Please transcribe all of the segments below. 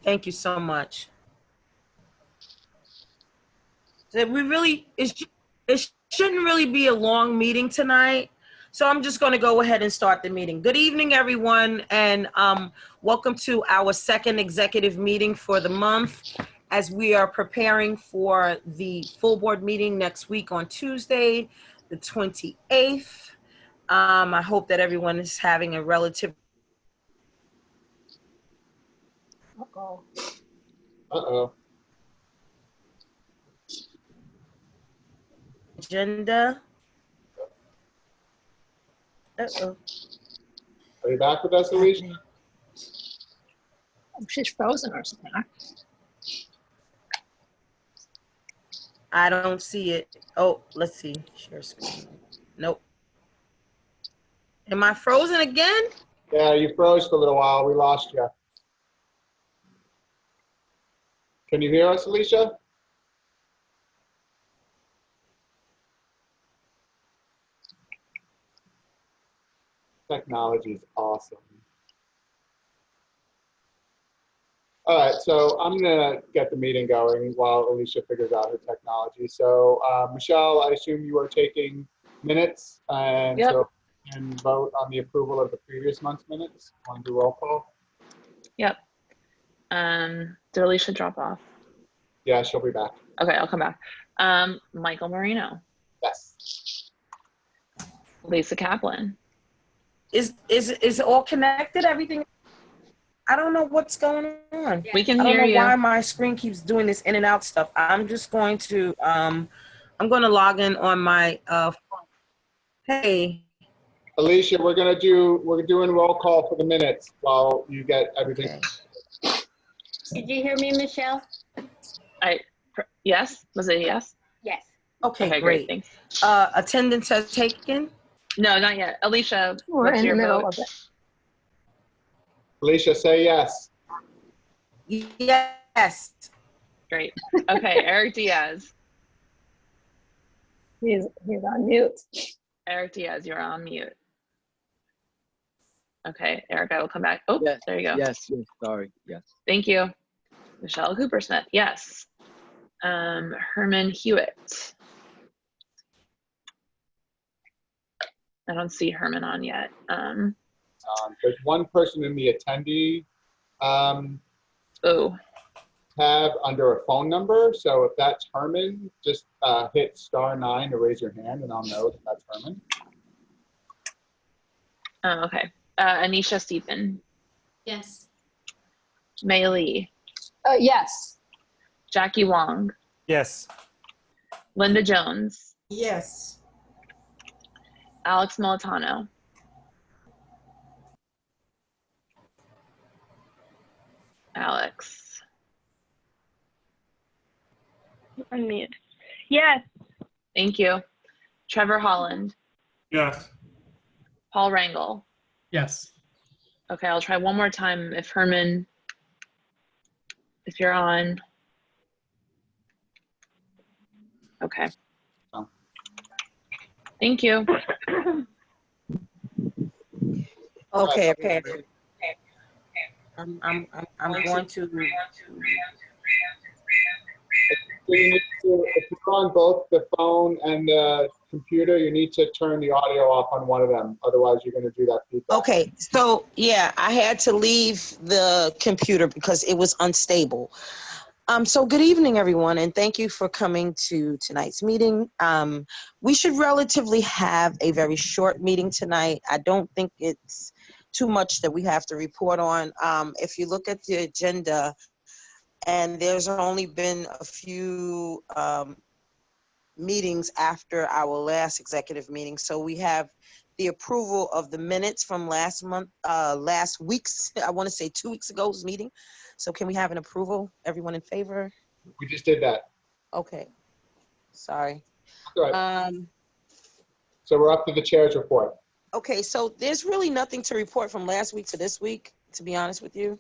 Thank you so much. So it shouldn't really be a long meeting tonight. So I'm just going to go ahead and start the meeting. Good evening, everyone, and welcome to our second executive meeting for the month as we are preparing for the full board meeting next week on Tuesday, the 28th. I hope that everyone is having a relative. Uh-oh. Uh-oh. Agenda. Uh-oh. Are you back with us, Alicia? She's frozen or something. I don't see it. Oh, let's see. Share screen. Nope. Am I frozen again? Yeah, you froze for a little while. We lost you. Can you hear us, Alicia? Technology is awesome. All right, so I'm gonna get the meeting going while Alicia figures out her technology. So Michelle, I assume you are taking minutes and Yep. so and vote on the approval of the previous month's minutes. Want to do roll call? Yep. Did Alicia drop off? Yeah, she'll be back. Okay, I'll come back. Michael Marino, Yes. Lisa Kaplan. Is it all connected? Everything? I don't know what's going on. We can I don't hear know you. why my screen keeps doing this in and out stuff. I'm just going to I'm going to log in on my phone. Hey. Alicia, we're doing roll call for the minutes while you get everything. Okay. Did you hear me, Michelle? Yes? Was it a yes? Yes. Okay, Great, great. thanks. Attendance has taken? No, not yet. Alicia, We're what's in the your middle vote? of it. Alicia, say yes. Yes. Great. Okay, Eric Diaz. He's on mute. Eric Diaz, you're on mute. Okay, Eric, I will come back. Oh, Yes, there you go. yes, sorry, yes. Thank you. Michelle Coopersmith, yes. Herman Hewitt. I don't see Herman on yet. There's one person in the attendee Oh, tab under a phone number. So if that's Herman, just hit *9 to raise your hand and I'll know that that's Herman. oh, okay. Anisha Stephen. Yes. Mei Lee. Yes. Jackie Wong. Yes. Linda Jones. Yes. Alex Militano. Alex. Unmute. Yes. Thank you. Trevor Holland. Yes. Paul Rangel. Yes. Okay, I'll try one more time if Herman, if you're on. Okay. Oh. Thank you. Okay. I'm going to. If you're on both the phone and the computer, you need to turn the audio off on one of them. Otherwise, you're going to do that feedback. Okay, so yeah, I had to leave the computer because it was unstable. So good evening, everyone, and thank you for coming to tonight's meeting. We should relatively have a very short meeting tonight. I don't think it's too much that we have to report on. If you look at the agenda, and there's only been a few meetings after our last executive meeting. So we have the approval of the minutes from last week's, I want to say 2 weeks ago's meeting. So can we have an approval? Everyone in favor? We just did that. Okay. Sorry. All right. So we're up to the chair's report. Okay, so there's really nothing to report from last week to this week, to be honest with you.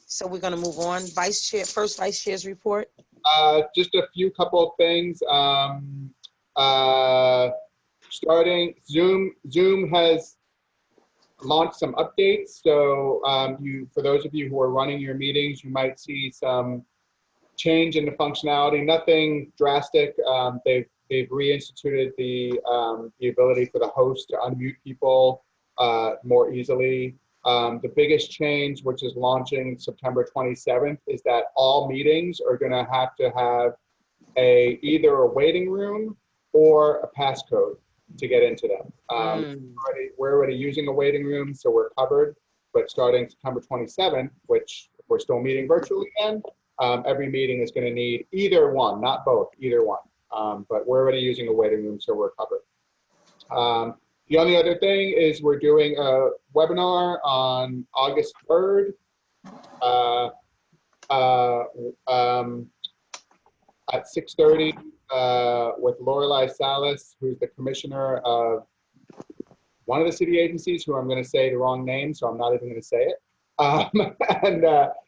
So we're going to move on. First Vice Chair's report. Just a couple of things. Starting Zoom has launch some updates. So for those of you who are running your meetings, you might see some change in the functionality. Nothing drastic. They've reinstituted the ability for the host to unmute people more easily. The biggest change, which is launching September 27th, is that all meetings are going to have either a waiting room or a passcode to get into them. We're already using a waiting room, so we're covered. But starting September 27th, which we're still meeting virtually again, every meeting is going to need either one, not both, either one. But we're already using a waiting room, so we're covered. The only other thing is we're doing a webinar on August 3rd at 6:30 with Lorelei Salas, who's the commissioner of one of the city agencies, who I'm going to say the wrong name, so I'm not even going to say it. And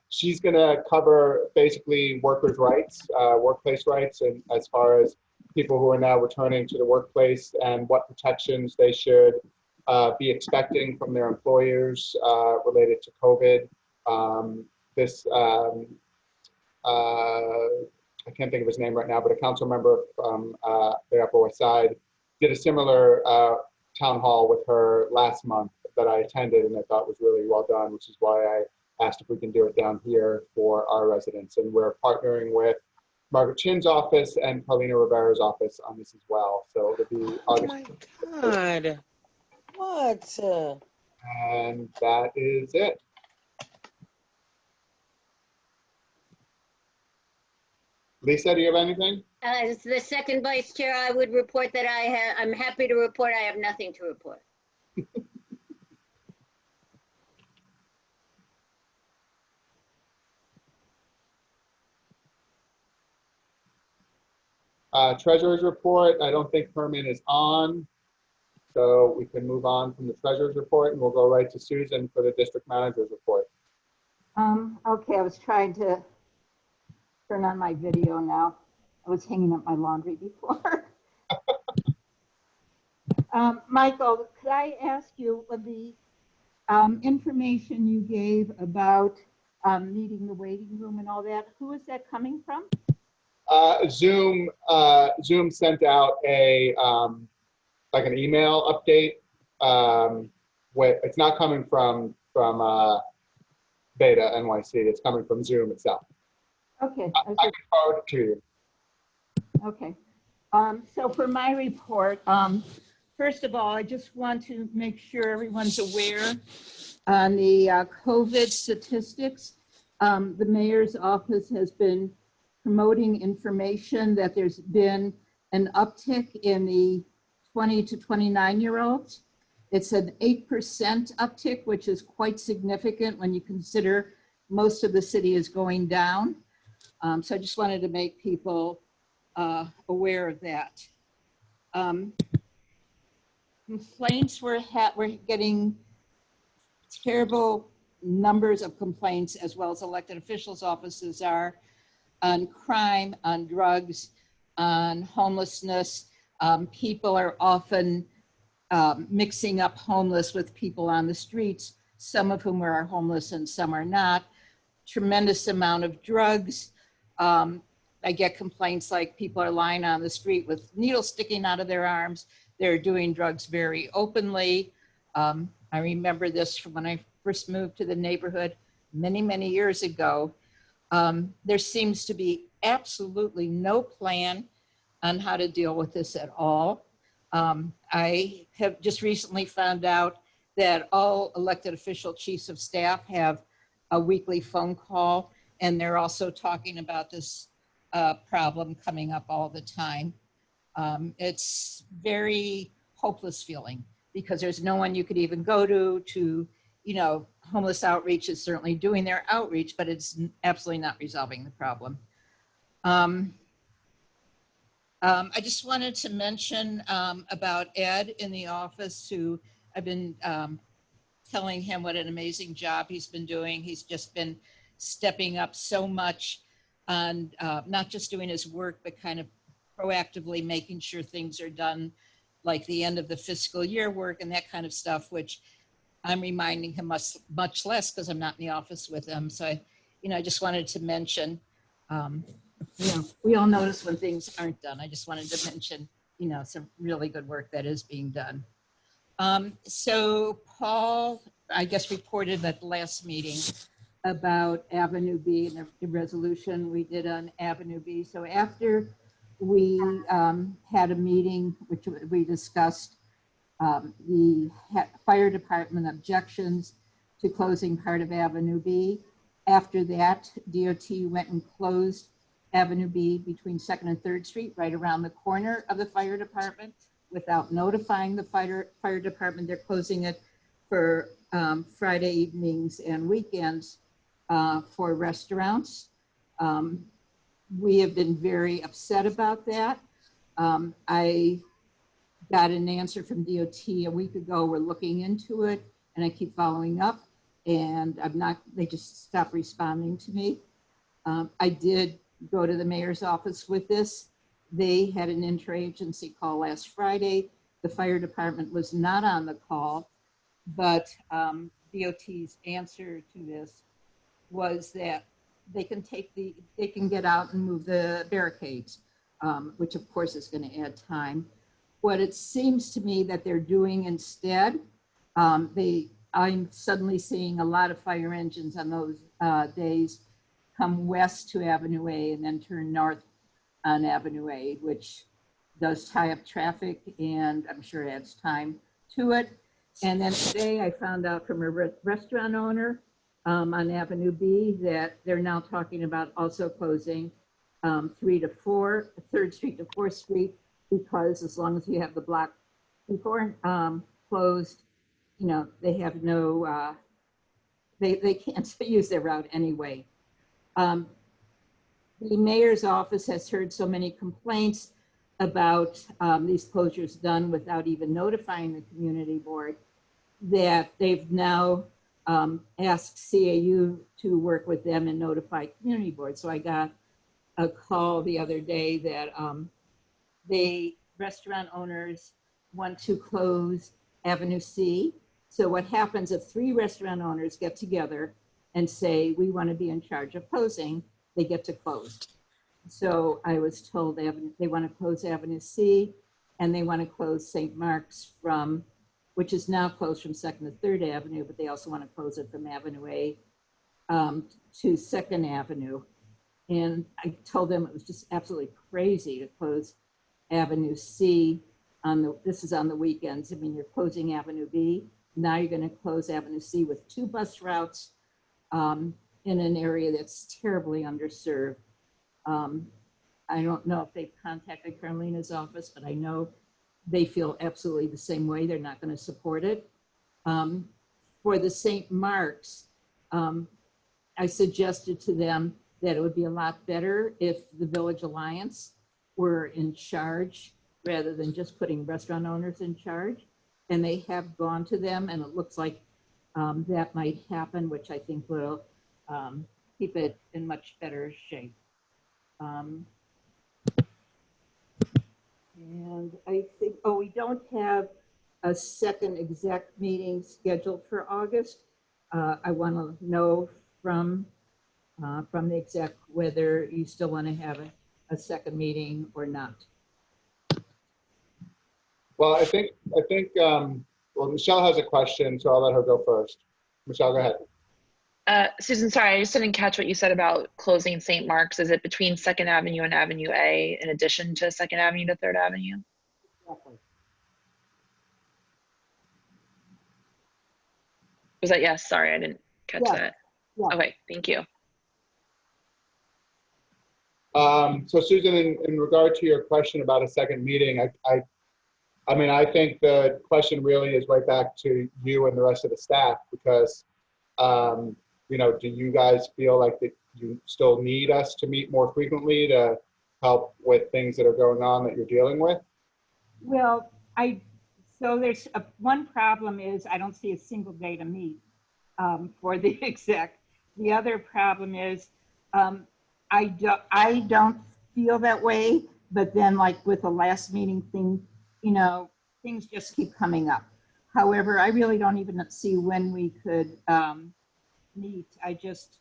she's going to cover basically workers' rights, workplace rights, and as far as people who are now returning to the workplace and what protections they should be expecting from their employers related to COVID. I can't think of his name right now, but a council member from the Upper West Side did a similar town hall with her last month that I attended, and I thought was really well done, which is why I asked if we can do it down here for our residents. And we're partnering with Margaret Chin's office and Paulina Rivera's office on this as well. So it'll be August. Oh my God. What? And that is it. Lisa, do you have anything? As the second vice chair, I would report that I'm happy to report I have nothing to report. Treasurer's report, I don't think Herman is on. So we can move on from the treasurer's report and we'll go right to Susan for the district manager's report. Okay, I was trying to turn on my video now. I was hanging up my laundry before. Michael, could I ask you the information you gave about needing the waiting room and all that, who is that coming from? Zoom sent out a like an email update. It's not coming from Beta NYC. It's coming from Zoom itself. Okay. I can forward it to you. Okay. So for my report, first of all, I just want to make sure everyone's aware on the COVID statistics. The mayor's office has been promoting information that there's been an uptick in the 20 to 29-year-olds. It's an 8% uptick, which is quite significant when you consider most of the city is going down. So I just wanted to make people aware of that. Complaints, we're getting terrible numbers of complaints, as well as elected officials' offices are, on crime, on drugs, on homelessness. People are often mixing up homeless with people on the streets, some of whom are homeless and some are not. Tremendous amount of drugs. I get complaints like people are lying on the street with needles sticking out of their arms. They're doing drugs very openly. I remember this from when I first moved to the neighborhood many, many years ago. There seems to be absolutely no plan on how to deal with this at all. I have just recently found out that all elected official chiefs of staff have a weekly phone call, and they're also talking about this problem coming up all the time. It's very hopeless feeling because there's no one you could even go to, you know, homeless outreach is certainly doing their outreach, but it's absolutely not resolving the problem. I just wanted to mention about Ed in the office, who I've been telling him what an amazing job he's been doing. He's just been stepping up so much and not just doing his work, but kind of proactively making sure things are done, like the end of the fiscal year work and that kind of stuff, which I'm reminding him much less because I'm not in the office with him. So I just wanted to mention, we all notice when things aren't done. I just wanted to mention, some really good work that is being done. So Paul, I guess, reported at the last meeting about Avenue B and the resolution we did on Avenue B. So after we had a meeting, which we discussed the fire department objections to closing part of Avenue B. After that, DOT went and closed Avenue B between 2nd and 3rd Street, right around the corner of the fire department, without notifying the fire department. They're closing it for Friday evenings and weekends for restaurants. We have been very upset about that. I got an answer from DOT a week ago. We're looking into it, and I keep following up, and they just stopped responding to me. I did go to the mayor's office with this. They had an interagency call last Friday. The fire department was not on the call, but DOT's answer to this was that they can get out and move the barricades, which of course is going to add time. What it seems to me that they're doing instead, I'm suddenly seeing a lot of fire engines on those days come west to Avenue A and then turn north on Avenue A, which does tie up traffic, and I'm sure it adds time to it. And then today I found out from a restaurant owner on Avenue B that they're now talking about also closing 3 to 4, 3rd Street to 4th Street, because as long as you have the block before closed, they have no, they can't use their route anyway. The mayor's office has heard so many complaints about these closures done without even notifying the community board that they've now asked CAU to work with them and notify community board. So I got a call the other day that the restaurant owners want to close Avenue C. So what happens if 3 restaurant owners get together and say, we want to be in charge of closing, they get to close. So I was told they want to close Avenue C, and they want to close St. Mark's which is now closed from 2nd to 3rd Avenue, but they also want to close it from Avenue A to 2nd Avenue. And I told them it was just absolutely crazy to close Avenue C this is on the weekends. I mean, you're closing Avenue B. Now you're going to close Avenue C with 2 bus routes in an area that's terribly underserved. I don't know if they've contacted Carolina's office, but I know they feel absolutely the same way. They're not going to support it. For the St. Mark's, I suggested to them that it would be a lot better if the Village Alliance were in charge rather than just putting restaurant owners in charge. And they have gone to them, and it looks like that might happen, which I think will keep it in much better shape. And I think, we don't have a second exec meeting scheduled for August. I want to know from the exec whether you still want to have a second meeting or not. Well, I think, well, Michelle has a question, so I'll let her go first. Michelle, go ahead. Susan, sorry, I just didn't catch what you said about closing St. Mark's. Is it between 2nd Avenue and Avenue A in addition to 2nd Avenue to 3rd Avenue? Exactly. Was that yes? Sorry, I didn't catch that. Yeah. Okay, thank you. So Susan, in regard to your question about a second meeting, I mean, I think the question really is right back to you and the rest of the staff, because, do you guys feel like that you still need us to meet more frequently to help with things that are going on that you're dealing with? Well, so there's one problem is I don't see a single day to meet for the exec. The other problem is I don't feel that way, but then like with the last meeting thing, things just keep coming up. However, I really don't even see when we could meet. I just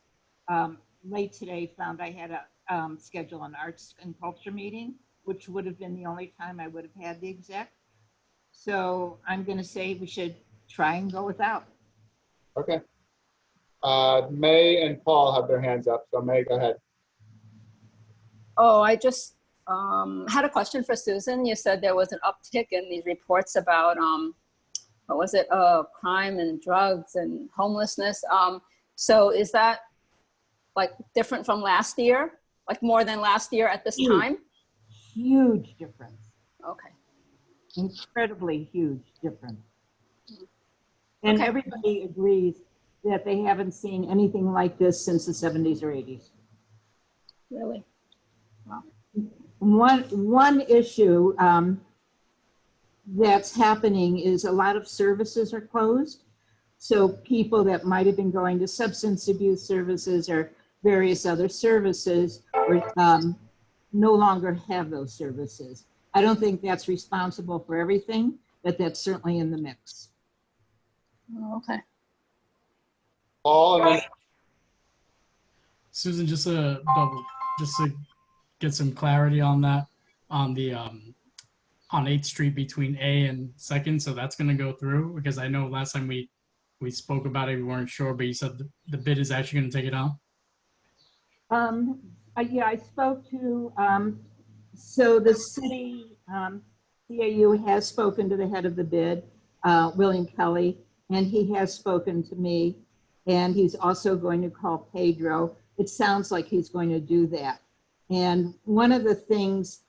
late today found I had a schedule an arts and culture meeting, which would have been the only time I would have had the exec. So I'm going to say we should try and go without. Okay. May and Paul have their hands up. So May, go ahead. Oh, I just had a question for Susan. You said there was an uptick in these reports about, what was it, crime and drugs and homelessness. So is that like different from last year? Like more than last year at this time? Huge difference. Okay. Incredibly huge difference. And Okay. everybody agrees that they haven't seen anything like this since the 70s or 80s. Really? Wow. One issue that's happening is a lot of services are closed. So people that might have been going to substance abuse services or various other services no longer have those services. I don't think that's responsible for everything, but that's certainly in the mix. Oh, okay. Paul, and then Susan, just to get some clarity on that, on the on 8th Street between A and 2nd, so that's going to go through, because I know last time we spoke about it, we weren't sure, but you said the bid is actually going to take it on. Yeah, I spoke to, so the city CAU has spoken to the head of the bid, William Kelly, and he has spoken to me, and he's also going to call Pedro. It sounds like he's going to do that. And one of the things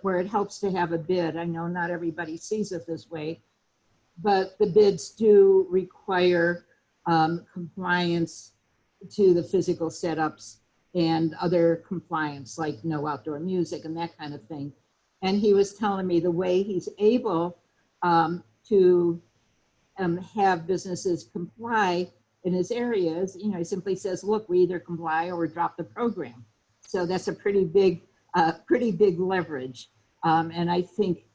where it helps to have a bid, I know not everybody sees it this way, but the bids do require compliance to the physical setups and other compliance, like no outdoor music and that kind of thing. And he was telling me the way he's able to have businesses comply in his areas, you know, he simply says, look, we either comply or we drop the program. So that's a pretty big leverage. And I think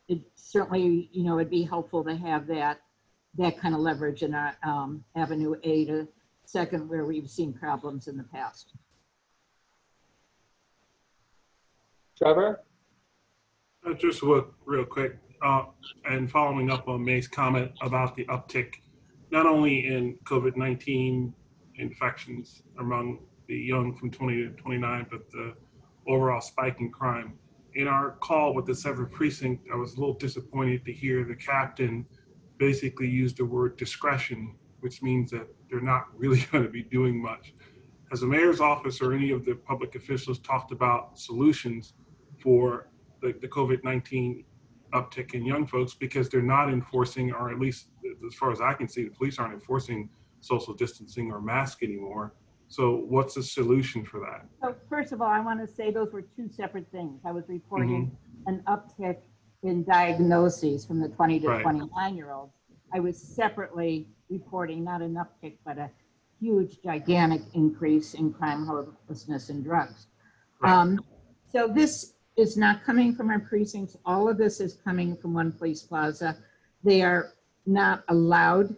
it certainly, you know, it'd be helpful to have that kind of leverage in our Avenue A to 2nd, where we've seen problems in the past. Trevor? Just real quick, and following up on May's comment about the uptick, not only in COVID-19 infections among the young from 20 to 29, but the overall spike in crime. In our call with the 7th precinct, I was a little disappointed to hear the captain basically use the word discretion, which means that they're not really going to be doing much. Has the mayor's office or any of the public officials talked about solutions for the COVID-19 uptick in young folks, because they're not enforcing, or at least as far as I can see, the police aren't enforcing social distancing or mask anymore. So what's the solution for that? So first of all, I want to say those were two separate things. I was reporting an uptick in diagnoses from the 20 to 29-year-olds. I was separately reporting not an uptick, but a huge, gigantic increase in crime, homelessness, and drugs. So this is not coming from our precincts. All of this is coming from One Police Plaza. They are not allowed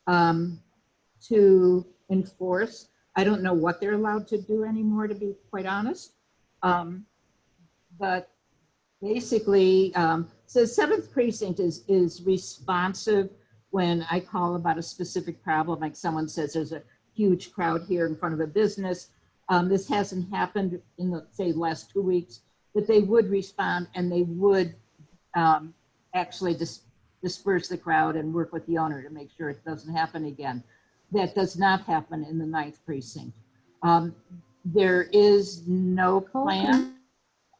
to enforce. I don't know what they're allowed to do anymore, to be quite honest. But basically, so 7th precinct is responsive when I call about a specific problem, like someone says there's a huge crowd here in front of a business. This hasn't happened in the, say, last 2 weeks, but they would respond and they would actually disperse the crowd and work with the owner to make sure it doesn't happen again. That does not happen in the 9th precinct. There is no plan.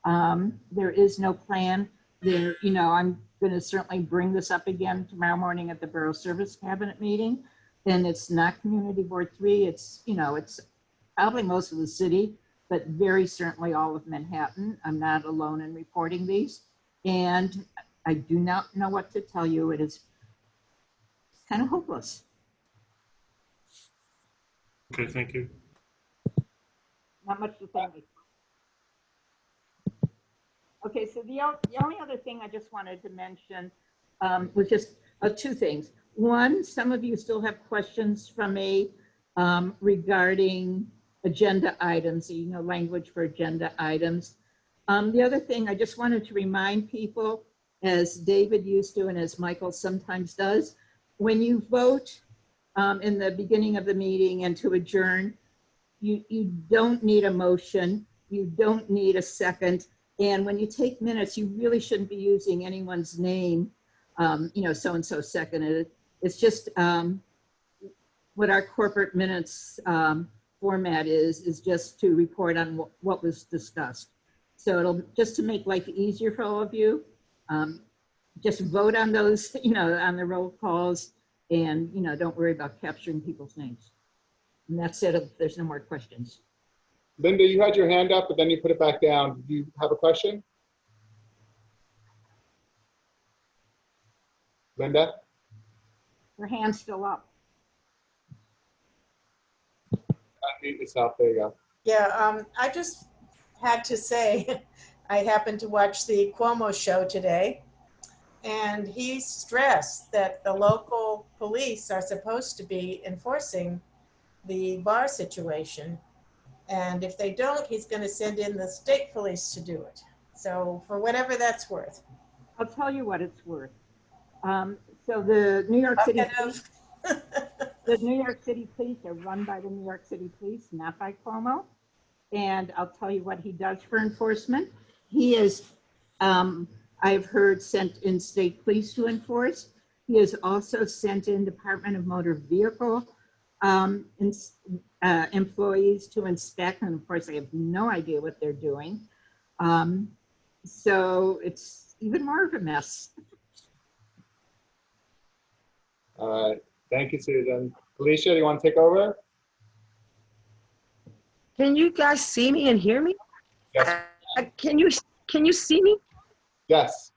There is no plan. There, you know, I'm going to certainly bring this up again tomorrow morning at the Borough Service Cabinet meeting. And it's not Community Board 3. It's, you know, it's probably most of the city, but very certainly all of Manhattan. I'm not alone in reporting these. And I do not know what to tell you. It is kind of hopeless. Okay, thank you. Not much to say. Okay, so the only other thing I just wanted to mention was just Two things. One, some of you still have questions from me regarding agenda items, language for agenda items. The other thing, I just wanted to remind people, as David used to and as Michael sometimes does, when you vote in the beginning of the meeting and to adjourn, you don't need a motion, you don't need a second, and when you take minutes, you really shouldn't be using anyone's name, so-and-so seconded it. It's just what our corporate minutes format is just to report on what was discussed. So it'll just to make life easier for all of you, just vote on those, on the roll calls, and don't worry about capturing people's names. And that's it. If there's no more questions. Linda, you had your hand up, but then you put it back down. Do you have a question? Linda? Her hand's still up. Unmute yourself. There you go. Yeah, I just had to say, I happened to watch the Cuomo show today, and he stressed that the local police are supposed to be enforcing the bar situation. And if they don't, he's going to send in the state police to do it. So for whatever that's worth. I'll tell you what it's worth. So the New York City Police, the New York City Police are run by the New York City Police, not by Cuomo. And I'll tell you what he does for enforcement. He is, I've heard, sent in state police to enforce. He has also sent in Department of Motor Vehicle employees to inspect, and of course I have no idea what they're doing. So it's even more of a mess. All right. Thank you, Susan. Alicia, do you want to take over? Can you guys see me and hear me? Yes. Can you see me? Yes.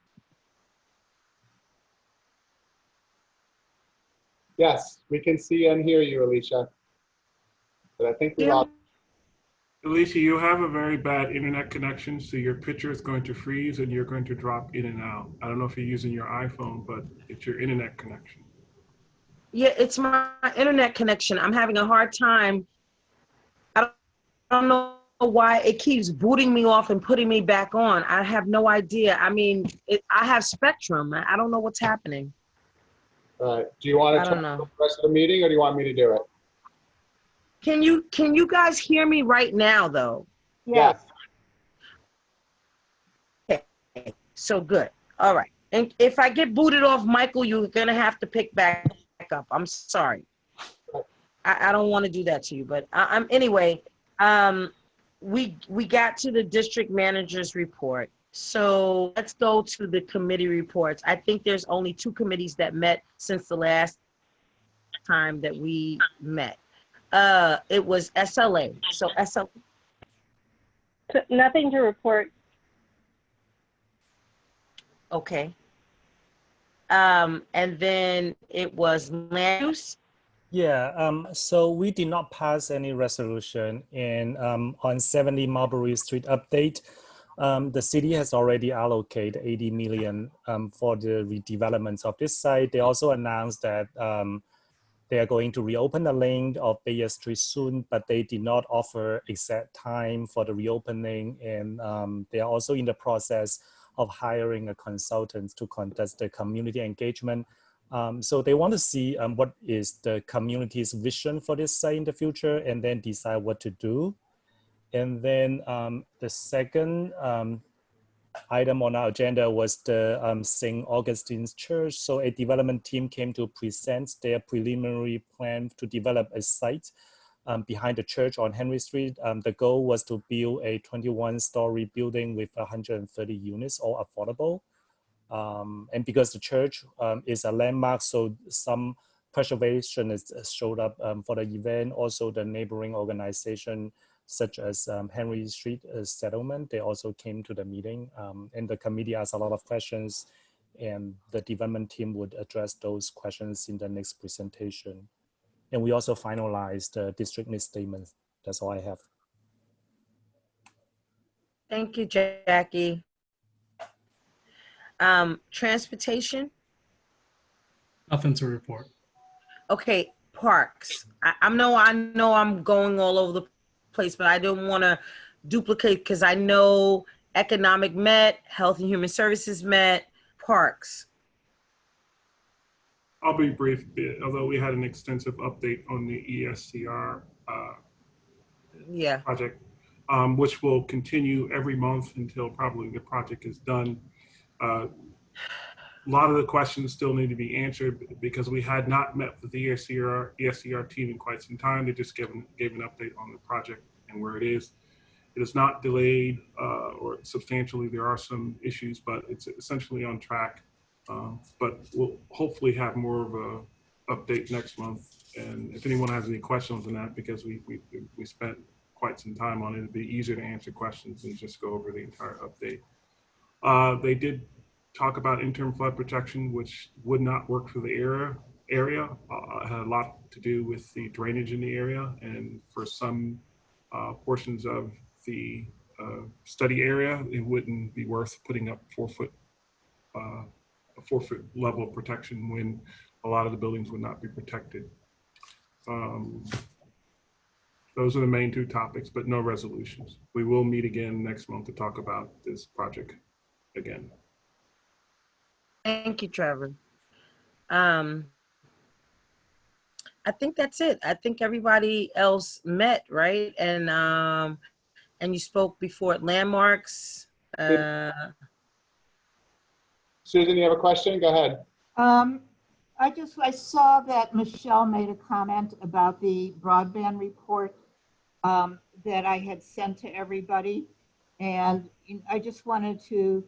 Yes, we can see and hear you, Alicia. But I think we lost. Alicia, you have a very bad internet connection, so your picture is going to freeze and you're going to drop in and out. I don't know if you're using your iPhone, but it's your internet connection. Yeah, it's my internet connection. I'm having a hard time. I don't know why it keeps booting me off and putting me back on. I have no idea. I mean, I have Spectrum. I don't know what's happening. All right. Do you want to talk the rest of the meeting, or do you want me to do it? Can you guys hear me right now, though? Yes. Okay. So good. All right. And if I get booted off, Michael, you're gonna have to pick back up. I'm sorry. I don't want to do that to you, but anyway. We got to the district manager's report. So let's go to the committee reports. I think there's only 2 committees that met since the last time that we met. It was SLA. So SLA. Nothing to report. Okay. And then it was land use. Yeah, so we did not pass any resolution, and on 70 Marbury Street update, the city has already allocated 80 million for the redevelopment of this site. They also announced that they are going to reopen the lane of Bayer Street soon, but they did not offer exact time for the reopening, and they are also in the process of hiring a consultant to conduct the community engagement. So they want to see what is the community's vision for this site in the future, and then decide what to do. And then the second item on our agenda was the St. Augustine's Church. So a development team came to present their preliminary plan to develop a site behind the church on Henry Street. The goal was to build a 21-story building with 130 units, all affordable. And because the church is a landmark, so some preservation is showed up for the event. Also, the neighboring organization, such as Henry Street Settlement, they also came to the meeting. And the committee asked a lot of questions, and the development team would address those questions in the next presentation. And we also finalized the district needs statement. That's all I have. Thank you, Jackie. Transportation. Nothing to report. Okay, parks. I know I'm going all over the place, but I don't want to duplicate because I know economic met, health and human services met, parks. I'll be brief, although we had an extensive update on the ESCR Yeah. project, which will continue every month until probably the project is done. A lot of the questions still need to be answered because we had not met with the ESCR team in quite some time. They just gave an update on the project and where it is. It is not delayed or substantially. There are some issues, but it's essentially on track. But we'll hopefully have more of a update next month. And if anyone has any questions on that, because we spent quite some time on it, it'd be easier to answer questions and just go over the entire update. They did talk about interim flood protection, which would not work for the area. It had a lot to do with the drainage in the area, and for some portions of the study area, it wouldn't be worth putting up a 4-foot level of protection when a lot of the buildings would not be protected. Those are the main two topics, but no resolutions. We will meet again next month to talk about this project again. Thank you, Trevor. I think that's it. I think everybody else met, right? And you spoke before at landmarks. Susan, you have a question? Go ahead. I saw that Michelle made a comment about the broadband report that I had sent to everybody. And I just wanted to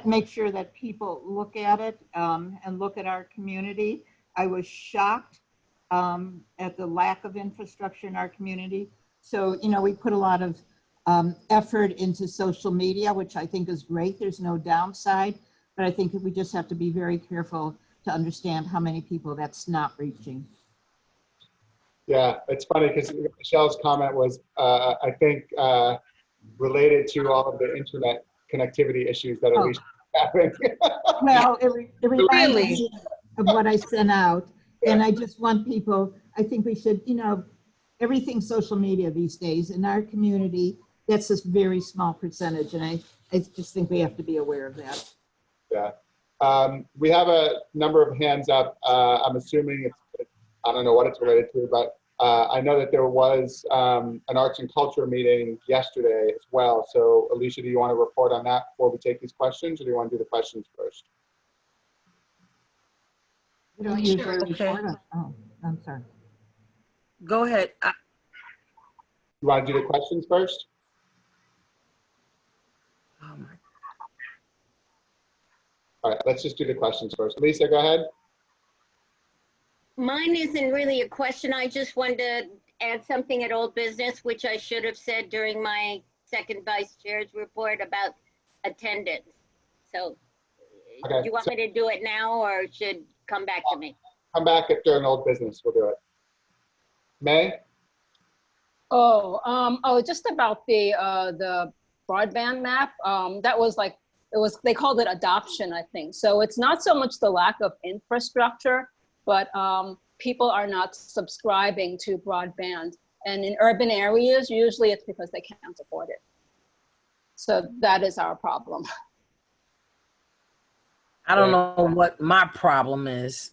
make sure that people look at it and look at our community. I was shocked at the lack of infrastructure in our community. So, we put a lot of effort into social media, which I think is great. There's no downside, but I think we just have to be very careful to understand how many people that's not reaching. Yeah, it's funny because Michelle's comment was, I think, related to all of the internet connectivity issues that Alicia is having. Well, it reminds me of what I sent out. Yeah. And I just want people, I think we should, everything social media these days in our community, that's a very small percentage. And I just think we have to be aware of that. Yeah. We have a number of hands up. I'm assuming I don't know what it's related to, but I know that there was an arts and culture meeting yesterday as well. So Alicia, do you want to report on that before we take these questions, or do you want to do the questions first? We don't usually report on. Oh, I'm sorry. Go ahead. You want to do the questions first? Oh my. All right, let's just do the questions first. Lisa, go ahead. Mine isn't really a question. I just wanted to add something at old business, which I should have said during my second vice chair's report about attendance. So okay, do you want me to do it now or should come back to me? Come back during old business, we'll do it. May? Just about the broadband map. That was like, they called it adoption, I think. So it's not so much the lack of infrastructure, but people are not subscribing to broadband. And in urban areas, usually it's because they can't afford it. So that is our problem. I don't know what my problem is.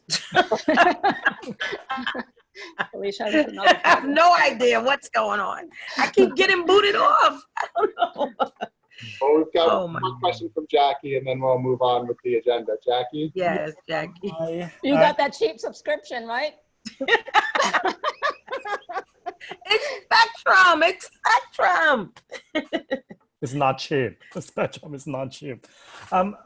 Alicia has another problem. I have no idea what's going on. I keep getting booted off. I don't know. Well, we've got one question from Jackie, and then we'll move on with the agenda. Jackie? Yes, Jackie. You got that cheap subscription, right? It's Spectrum. It's Spectrum. It's not cheap. The Spectrum is not cheap.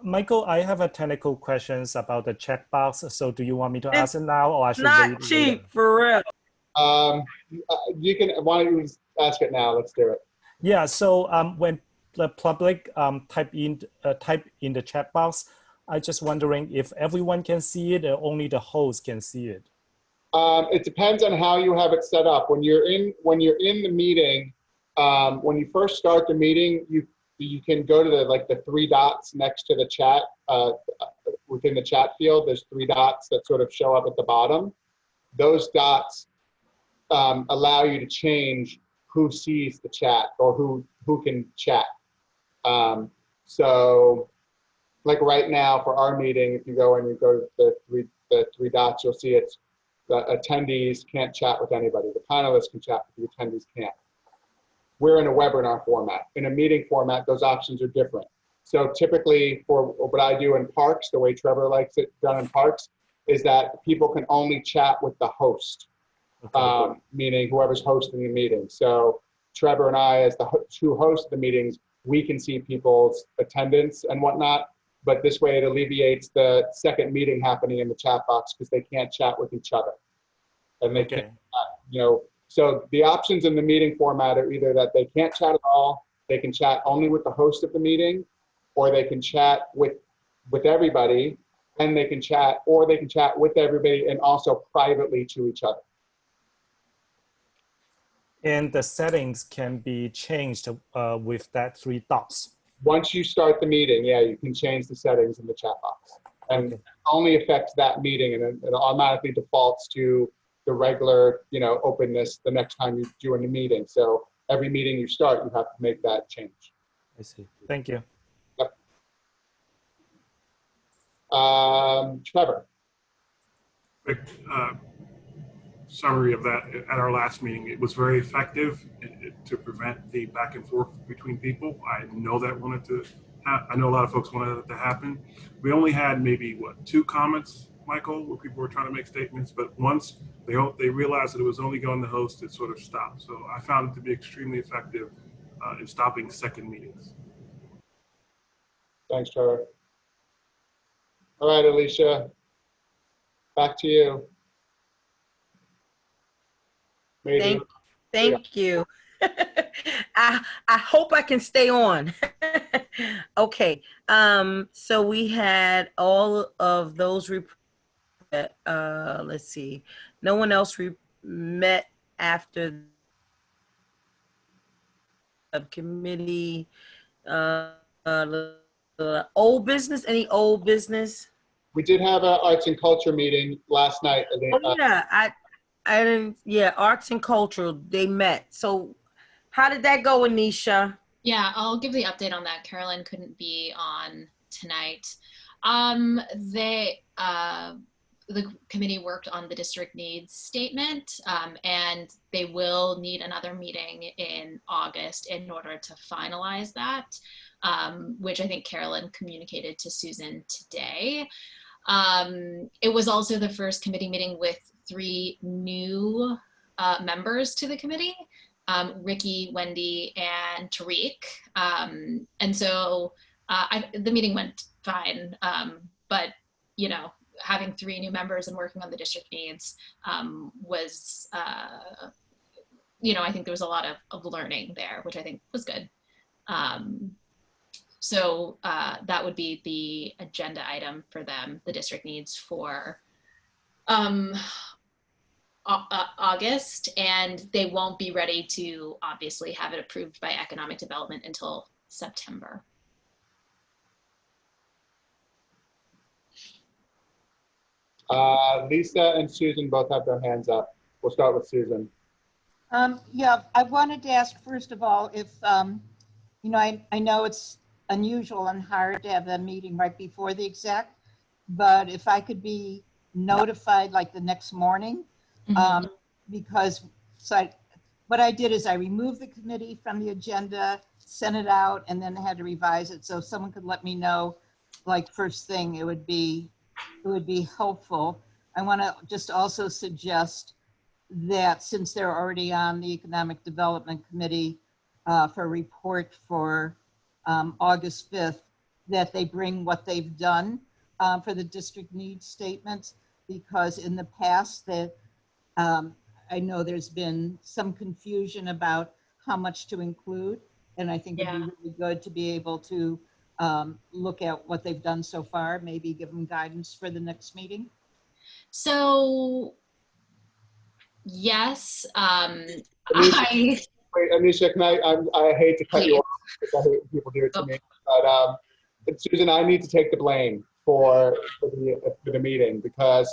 Michael, I have a technical questions about the checkbox. So do you want me to ask it now, or I should not wait cheap later? for real? You can. Why don't you ask it now? Let's do it. Yeah. So when the public type in the chat box, I just wondering if everyone can see it or only the host can see it. It depends on how you have it set up. When you're in the meeting, when you first start the meeting, you can go to the three dots next to the chat, within the chat field. There's three dots that sort of show up at the bottom. Those dots allow you to change who sees the chat or who can chat. So like right now for our meeting, if you go and you go to the three dots, you'll see it's the attendees can't chat with anybody. The panelists can chat, but the attendees can't. We're in a webinar format. In a meeting format, those options are different. So typically for what I do in parks, the way Trevor likes it done in parks, is that people can only chat with the host, meaning whoever's hosting the meeting. So Trevor and I, as the two hosts of the meetings, we can see people's attendance and whatnot, but this way it alleviates the second meeting happening in the chat box because they can't chat with each other. And they can't, so the options in the meeting format are either that they can't chat at all, they can chat only with the host of the meeting, or they can chat with everybody, and they can chat, or they can chat with everybody and also privately to each other. And the settings can be changed with that three dots. Once you start the meeting, yeah, you can change the settings in the chat box. And it only affects that meeting, and it automatically defaults to the regular, openness the next time you do a meeting. So every meeting you start, you have to make that change. I see. Thank you. Yep. Trevor. Quick summary of that. At our last meeting, it was very effective to prevent the back and forth between people. I know that I know a lot of folks wanted it to happen. We only had maybe, 2 comments, Michael, where people were trying to make statements, but once they realized that it was only going to host, it sort of stopped. So I found it to be extremely effective in stopping second meetings. Thanks, Trevor. All right, Alicia, back to you. Thank you. I hope I can stay on. Okay. So we had all of those reports. Let's see. No one else met after the subcommittee. Old business? Any old business? We did have an arts and culture meeting last night. Oh yeah, I didn't. Yeah, arts and cultural. They met. So, how did that go, Anisha? Yeah, I'll give the update on that. Carolyn couldn't be on tonight. The committee worked on the district needs statement, and they will need another meeting in August in order to finalize that, which I think Carolyn communicated to Susan today. It was also the first committee meeting with 3 new members to the committee, Ricky, Wendy, and Tariq. And so the meeting went fine, but having 3 new members and working on the district needs was, I think there was a lot of learning there, which I think was good. So that would be the agenda item for them, the district needs for August, and they won't be ready to obviously have it approved by economic development until September. Lisa and Susan both have their hands up. We'll start with Susan. Yeah, I wanted to ask first of all if, I know it's unusual and hard to have a meeting right before the exec, but if I could be notified like the next morning, because what I did is I removed the committee from the agenda, sent it out, and then had to revise it. So if someone could let me know like first thing, it would be helpful. I want to just also suggest that since they're already on the Economic Development Committee for a report for August 5th, that they bring what they've done for the district needs statements, because in the past that I know there's been some confusion about how much to include, and I think it'd be really good to be able to look at what they've done so far, maybe give them guidance for the next meeting. So yes, Wait Wait, Anisha, can I hate to cut you off because I hate when people do it to me, but Susan, I need to take the blame for the meeting because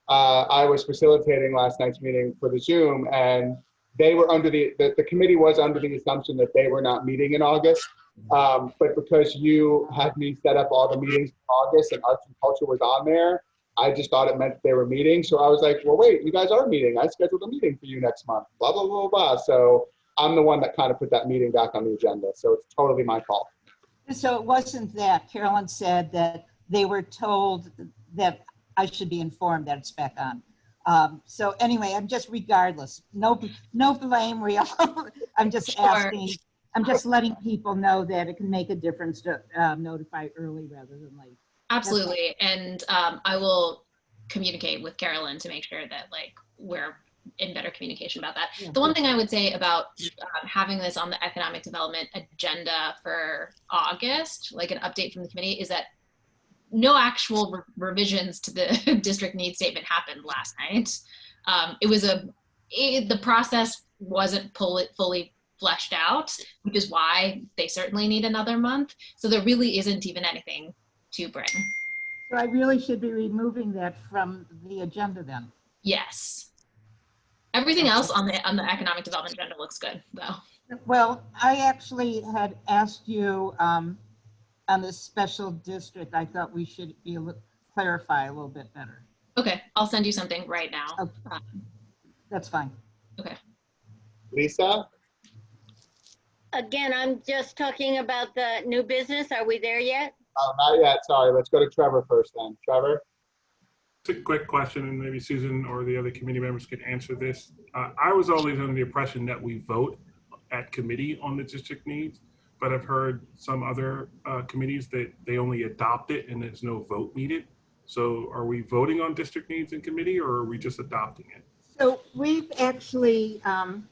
I was facilitating last night's meeting for the Zoom, and they were under the committee was under the assumption that they were not meeting in August. But because you had me set up all the meetings in August and arts and culture was on there, I just thought it meant they were meeting. So I was like, well, wait, you guys are meeting. I scheduled a meeting for you next month, blah, blah, blah, blah. So I'm the one that kind of put that meeting back on the agenda. So it's totally my fault. So it wasn't that. Carolyn said that they were told that I should be informed that it's back on. So anyway, I'm just regardless, no blame, real. I'm just asking, I'm just letting people know that it can make a difference to notify early rather than late. Absolutely. And I will communicate with Carolyn to make sure that like we're in better communication about that. Yeah. The one thing I would say about having this on the economic development agenda for August, like an update from the committee, is that no actual revisions to the district needs statement happened last night. The process wasn't fully fleshed out, which is why they certainly need another month. So there really isn't even anything to bring. So I really should be removing that from the agenda then? Yes. Everything else on the economic development agenda looks good, though. Well, I actually had asked you on the special district. I thought we should be clarify a little bit better. Okay, I'll send you something right now. Okay. That's fine. Okay. Lisa? Again, I'm just talking about the new business. Are we there yet? Oh, not yet. Sorry. Let's go to Trevor first then. Trevor? It's a quick question, and maybe Susan or the other committee members could answer this. I was always under the impression that we vote at committee on the district needs, but I've heard some other committees that they only adopt it and there's no vote needed. So are we voting on district needs in committee, or are we just adopting it? So we've actually, I'm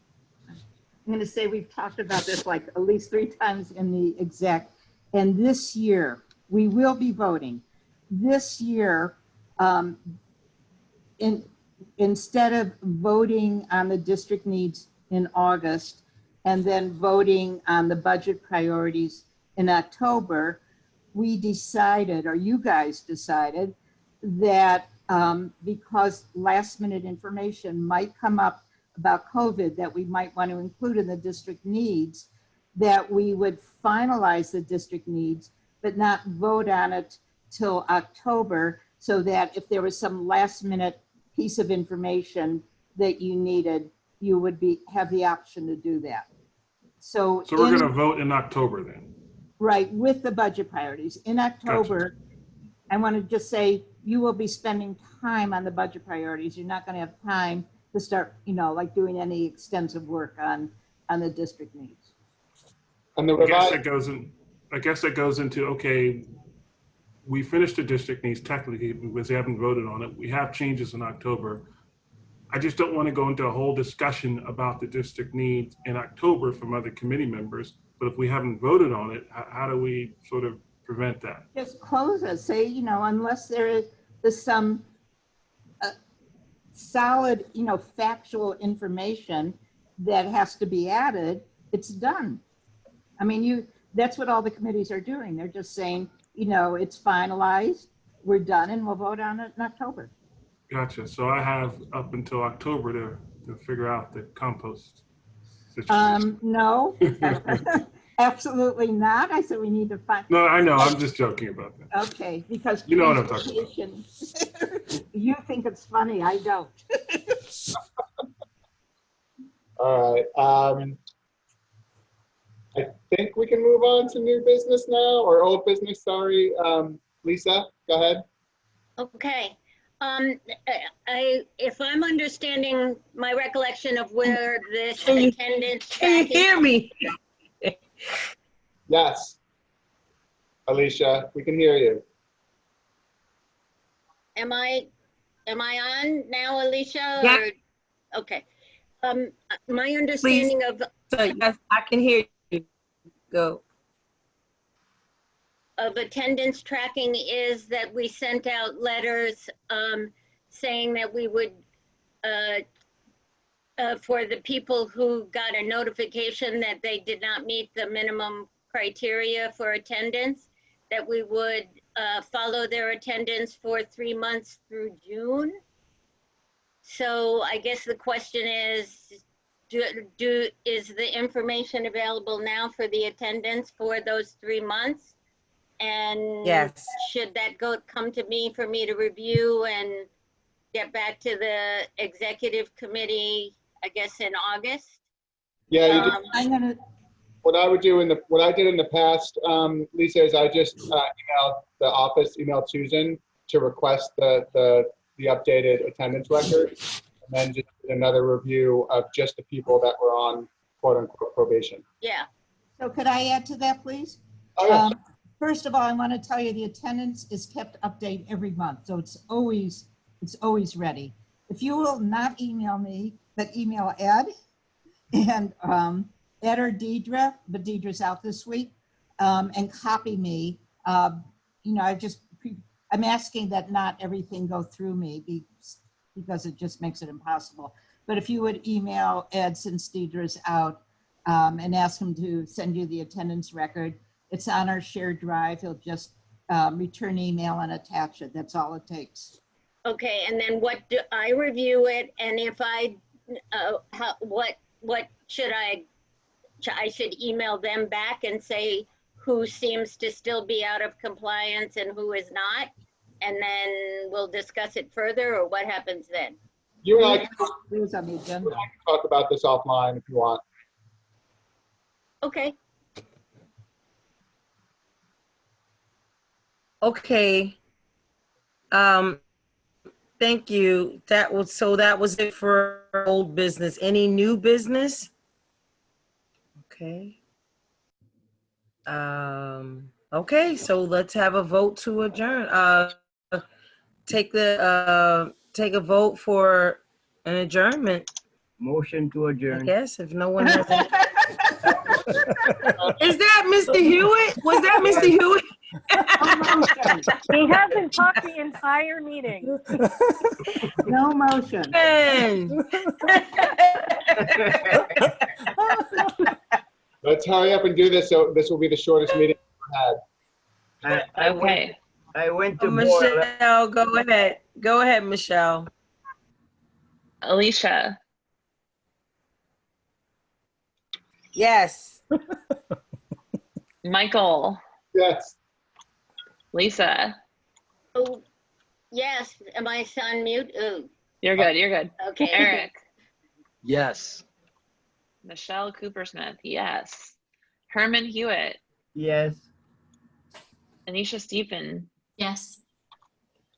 going to say we've talked about this like at least 3 times in the exec, and this year we will be voting. This year, instead of voting on the district needs in August and then voting on the budget priorities in October, we decided, or you guys decided, that because last minute information might come up about COVID that we might want to include in the district needs, that we would finalize the district needs, but not vote on it till October, so that if there was some last minute piece of information that you needed, you would have the option to do that. So we're going to vote in October then? Right, with the budget priorities. In October, gotcha. I want to just say, you will be spending time on the budget priorities. You're not going to have time to start, like doing any extensive work on the district needs. And the I guess that goes into, okay, we finished the district needs technically because they haven't voted on it. We have changes in October. I just don't want to go into a whole discussion about the district needs in October from other committee members. But if we haven't voted on it, how do we sort of prevent that? Just close it. Say, unless there is some solid, factual information that has to be added, it's done. I mean, that's what all the committees are doing. They're just saying, it's finalized, we're done, and we'll vote on it in October. Gotcha. So I have up until October to figure out the compost situation. No, absolutely not. I said we need to find. No, I know. I'm just joking about that. Okay, because you know what I'm talking about. You think it's funny. I don't. All right. I think we can move on to new business now, or old business, sorry. Lisa, go ahead. Okay. If I'm understanding my recollection of where this attendance. Can you hear me? Yes. Alicia, we can hear you. Am I on now, Alicia? Yeah. Or, okay. My understanding Please. Yes, I can hear you. Go. Of attendance tracking is that we sent out letters saying that we would for the people who got a notification that they did not meet the minimum criteria for attendance, that we would follow their attendance for 3 months through June. So I guess the question is, is the information available now for the attendance for those 3 months? And Yes. should that come to me for me to review and get back to the executive committee, I guess, in August? Yeah, you just, I'm gonna, what I would do what I did in the past, Lisa, is I just emailed Susan to request the updated attendance record, and then just did another review of just the people that were on quote unquote probation. Yeah. so could I add to that, please? Oh, yeah. First of all, I want to tell you the attendance is kept update every month, so it's always ready. If you will not email me, but email Ed and Ed or Deidre, but Deidre's out this week, and copy me. You know, I'm asking that not everything go through me because it just makes it impossible. But if you would email Ed since Deidre's out and ask him to send you the attendance record, it's on our shared drive. He'll just return email and attach it. That's all it takes. Okay, and then what do I review it? And if I, what should I should email them back and say who seems to still be out of compliance and who is not? And then we'll discuss it further, or what happens then? You and I can Who's on the agenda? talk about this offline if you want. Okay. Okay. Thank you. That was it for old business. Any new business? Okay. Okay, so let's have a vote to adjourn. Take a vote for an adjournment. Motion to I adjourn. guess if no one has any. Is that Mr. Hewitt? Was that Mr. Hewitt? He hasn't talked the entire meeting. No motion. Let's hurry up and do this. So this will be the shortest meeting we've had. I went to Michelle, go ahead. Go ahead, Michelle. Alicia. Yes. Michael. Yes. Lisa. Oh, yes. Am I on mute? Ooh. You're good. You're good. Okay. Eric. Yes. Michelle Coopersmith. Yes. Herman Hewitt. Yes. Anisha Stephen. Yes.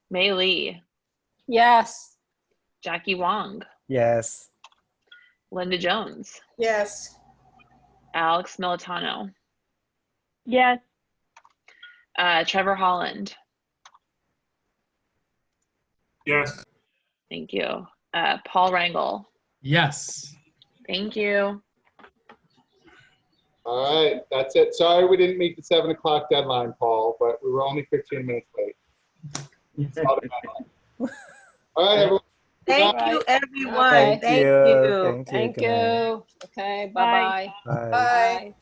Mei Lee. Yes. Jackie Wong. Yes. Linda Jones. Yes. Alex Militano. Yes. Trevor Holland. Yes. Thank you. Paul Rangel. Yes. Thank you. All right, that's it. Sorry we didn't meet the 7 o'clock deadline, Paul, but we were only 15 minutes late. All right, everyone. Thank you, everyone. Thank Thank you. you. Thank Good night. you. Okay, bye-bye. Bye. Bye.